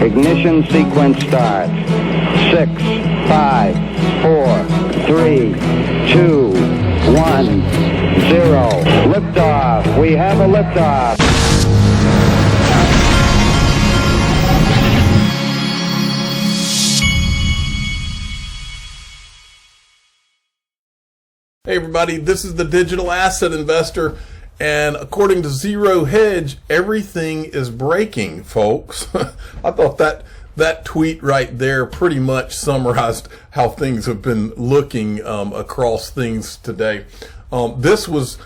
Ignition sequence starts. 6, 5, 4, 3, 2, 1, 0. Liftoff. We have a liftoff. Hey everybody, this is the Digital Asset Investor, and according to Zero Hedge, everything is breaking, folks. I thought that tweet right there pretty much summarized how things have been looking across things today. This was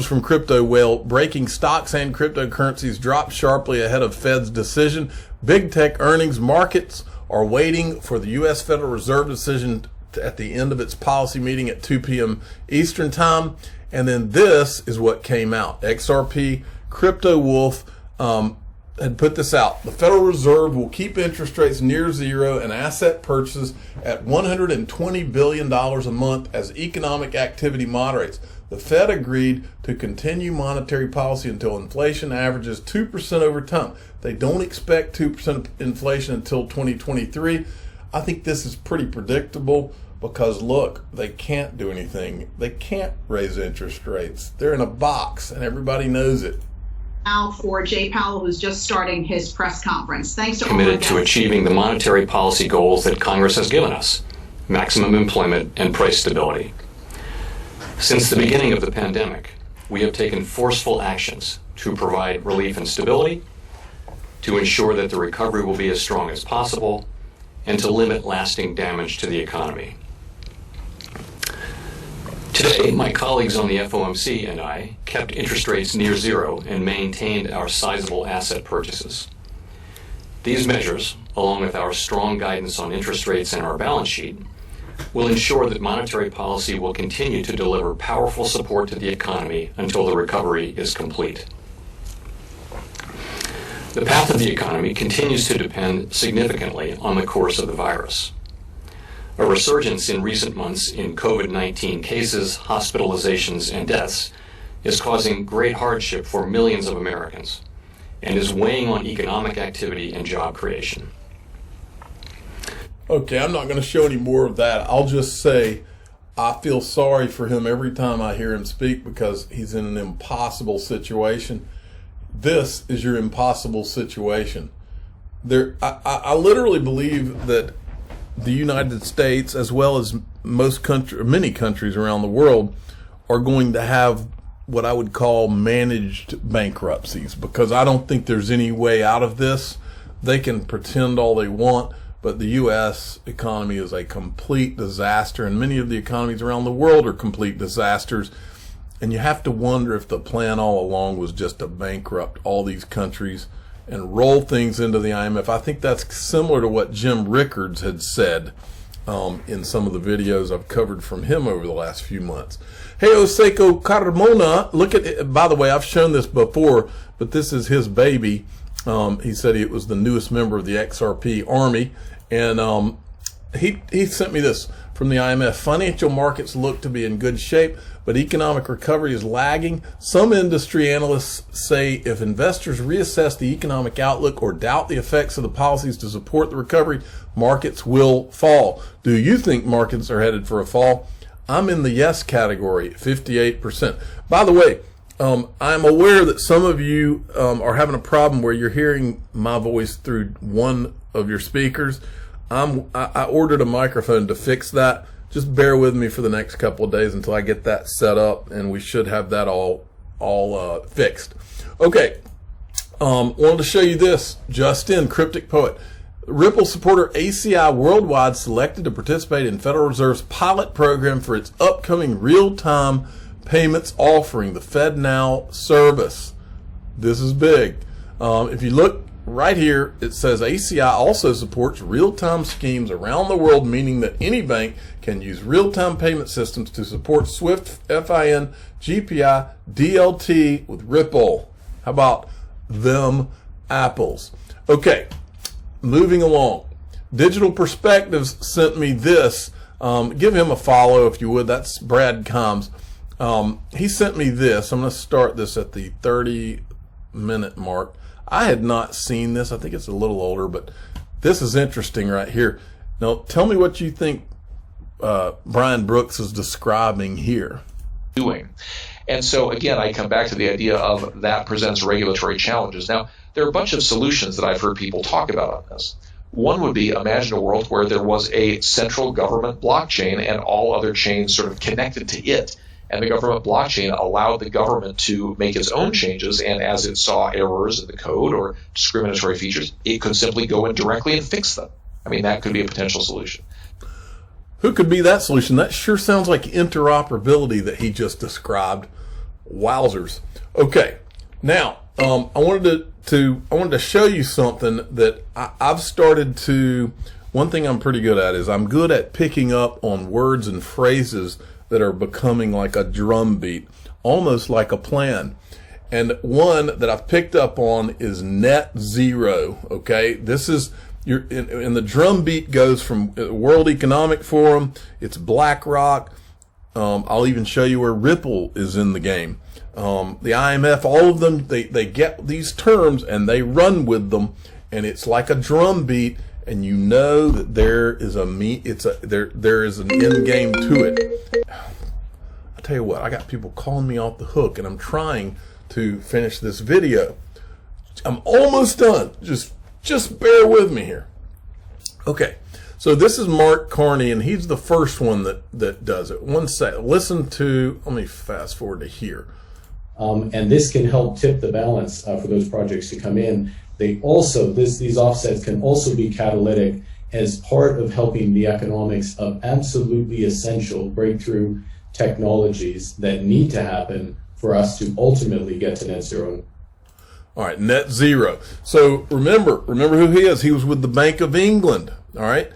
from Crypto Whale. Breaking stocks and cryptocurrencies dropped sharply ahead of Fed's decision. Big tech earnings markets are waiting for the U.S. Federal Reserve decision at the end of its policy meeting at 2 p.m. Eastern time. And then this is what came out. XRP Crypto Wolf had put this out. The Federal Reserve will keep interest rates near zero and asset purchases at $120 billion a month as economic activity moderates. The Fed agreed to continue monetary policy until inflation averages 2% over time. They don't expect 2% inflation until 2023. I think this is pretty predictable because, look, they can't do anything. They can't raise interest rates. They're in a box, and everybody knows it. Now for Jay Powell, who's just starting his press conference. Thanks to committed to achieving the monetary policy goals that Congress has given us, maximum employment and price stability. Since the beginning of the pandemic, we have taken forceful actions to provide relief and stability, to ensure that the recovery will be as strong as possible, and to limit lasting damage to the economy. Today, my colleagues on the FOMC and I kept interest rates near zero and maintained our sizable asset purchases. These measures, along with our strong guidance on interest rates and our balance sheet, will ensure that monetary policy will continue to deliver powerful support to the economy until the recovery is complete. The path of the economy continues to depend significantly on the course of the virus. A resurgence in recent months in COVID-19 cases, hospitalizations, and deaths is causing great hardship for millions of Americans and is weighing on economic activity and job creation. Okay, I'm not going to show any more of that. I'll just say I feel sorry for him every time I hear him speak because he's in an impossible situation. This is your impossible situation. I literally believe that the United States, as well as many countries around the world, are going to have what I would call managed bankruptcies, because I don't think there's any way out of this. They can pretend all they want, but the U.S. economy is a complete disaster, and many of the economies around the world are complete disasters. And you have to wonder if the plan all along was just to bankrupt all these countries and roll things into the IMF. I think that's similar to what Jim Rickards had said in some of the videos I've covered from him over the last few months. Hey, Oseco Carmona, look at it. By the way, I've shown this before, but this is his baby. He said it was the newest member of the XRP Army, and he sent me this from the IMF. Financial markets look to be in good shape, but economic recovery is lagging. Some industry analysts say if investors reassess the economic outlook or doubt the effects of the policies to support the recovery, markets will fall. Do you think markets are headed for a fall? I'm in the yes category, 58%. By the way, I'm aware that some of you are having a problem where you're hearing my voice through one of your speakers. I ordered a microphone to fix that. Just bear with me for the next couple of days until I get that set up, and we should have that all fixed. Okay, wanted to show you this. Just in, Cryptic Poet. Ripple supporter ACI Worldwide selected to participate in Federal Reserve's pilot program for its upcoming real-time payments offering, the FedNow service. This is big. If you look right here, it says ACI also supports real-time schemes around the world, meaning that any bank can use real-time payment systems to support SWIFT, FIN, GPI, DLT with Ripple. How about them apples? Okay, moving along. Digital Perspectives sent me this. Give him a follow if you would. That's Brad Combs. He sent me this. I'm going to start this at the 30-minute mark. I had not seen this. I think it's a little older, but this is interesting right here. Now, tell me what you think Brian Brooks is describing here. Doing. And so, again, I come back to the idea of that presents regulatory challenges. Now, there are a bunch of solutions that I've heard people talk about on this. One would be, imagine a world where there was a central government blockchain and all other chains sort of connected to it. And the government blockchain allowed the government to make its own changes, and as it saw errors in the code or discriminatory features, it could simply go in directly and fix them. I mean, that could be a potential solution. Who could be that solution? That sure sounds like interoperability that he just described. Wowzers. Okay, now I wanted to show you something that I've started to. One thing I'm pretty good at is I'm good at picking up on words and phrases that are becoming like a drum beat, almost like a plan. And one that I've picked up on is net zero. Okay, this is and the drum beat goes from World Economic Forum. It's BlackRock. I'll even show you where Ripple is in the game. The IMF, all of them, they get these terms and they run with them, and it's like a drum beat, and you know that there is there is an end game to it. I tell you what, I got people calling me off the hook, and I'm trying to finish this video. I'm almost done. Just bear with me here. Okay. So this is Mark Carney, and he's the first one that does it. One sec. Listen to, let me fast forward to here. And this can help tip the balance for those projects to come in. They also, these offsets can also be catalytic as part of helping the economics of absolutely essential breakthrough technologies that need to happen for us to ultimately get to net zero. All right, net zero. So remember who he is. He was with the Bank of England. All right.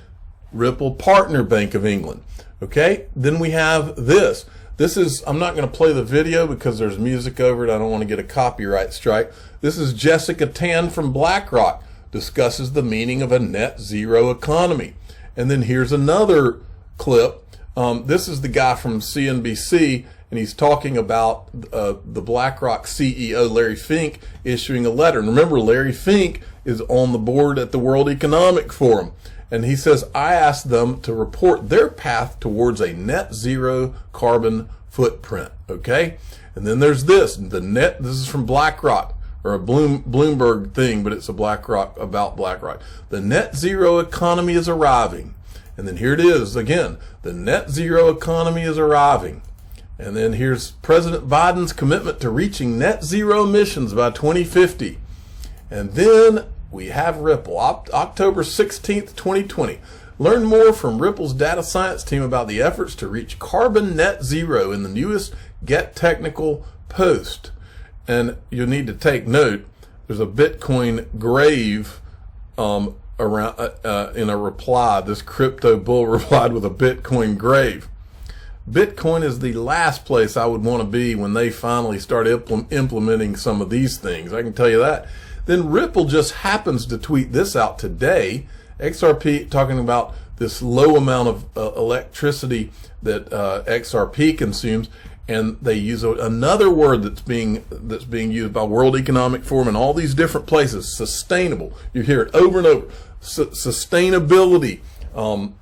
Ripple Partner Bank of England. Okay, then we have this. This is, I'm not going to play the video because there's music over it. I don't want to get a copyright strike. This is Jessica Tan from BlackRock, discusses the meaning of a net zero economy. And then here's another clip. This is the guy from CNBC, and he's talking about the BlackRock CEO, Larry Fink, issuing a letter. And remember, Larry Fink is on the board at the World Economic Forum. And he says, I asked them to report their path towards a net zero carbon footprint. Okay. And then there's this, this is from BlackRock, or a Bloomberg thing, but it's a BlackRock about BlackRock. The net zero economy is arriving. And then here it is again. The net zero economy is arriving. And then here's President Biden's commitment to reaching net zero emissions by 2050. And then we have Ripple, October 16th, 2020. Learn more from Ripple's data science team about the efforts to reach carbon net zero in the newest Get Technical post. And you'll need to take note, there's a Bitcoin grave around in a reply. This crypto bull replied with a Bitcoin grave. Bitcoin is the last place I would want to be when they finally start implementing some of these things. I can tell you that. Then Ripple just happens to tweet this out today. XRP, talking about this low amount of electricity that XRP consumes, and they use another word that's being used by World Economic Forum and all these different places. Sustainable. You hear it over and over. Sustainability,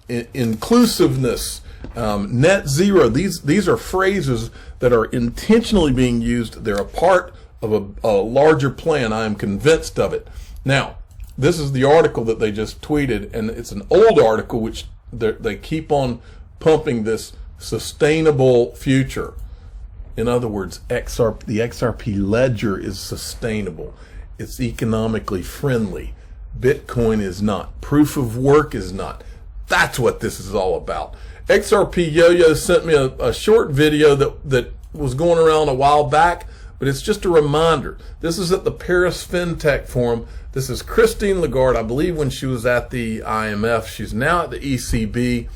inclusiveness, net zero. These are phrases that are intentionally being used. They're a part of a larger plan. I am convinced of it. Now, this is the article that they just tweeted, and it's an old article which they keep on pumping this sustainable future. In other words, the XRP ledger is sustainable. It's economically friendly. Bitcoin is not. Proof of work is not. That's what this is all about. XRP Yo-Yo sent me a short video that was going around a while back, but it's just a reminder. This is at the Paris FinTech Forum. This is Christine Lagarde, I believe, when she was at the IMF. She's now at the ECB.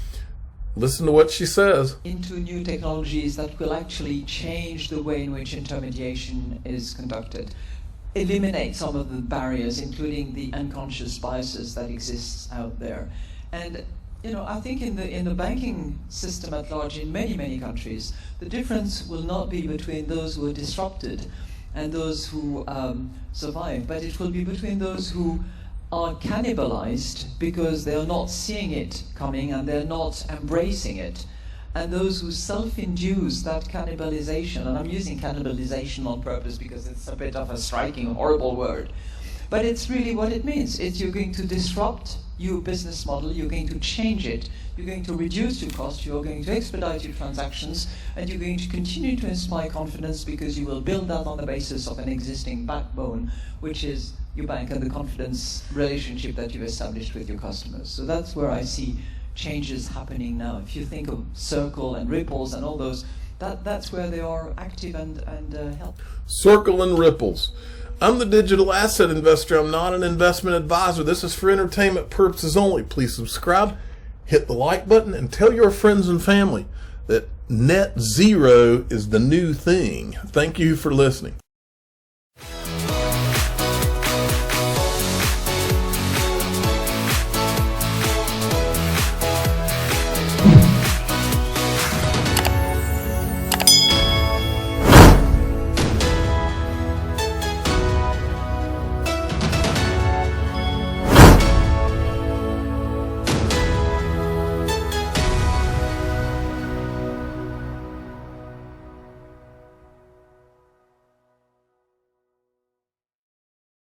Listen to what she says. Into new technologies that will actually change the way in which intermediation is conducted. Eliminate some of the barriers, including the unconscious biases that exists out there. And I think in the banking system at large in many countries, the difference will not be between those who are disrupted and those who survive, but it will be between those who are cannibalized because they are not seeing it coming and they're not embracing it, and those who self-induce that cannibalization. And I'm using cannibalization on purpose because it's a bit of a striking, horrible word. But it's really what it means. It's you're going to disrupt your business model, you're going to change it, you're going to reduce your cost, you're going to expedite your transactions, and you're going to continue to inspire confidence because you will build that on the basis of an existing backbone, which is your bank and the confidence relationship that you've established with your customers. So that's where I see changes happening now. If you think of Circle and Ripples and all those, that's where they are active and help. Circle and Ripples. I'm the digital asset investor. I'm not an investment advisor. This is for entertainment purposes only. Please subscribe, hit the like button, and tell your friends and family that net zero is the new thing. Thank you for listening.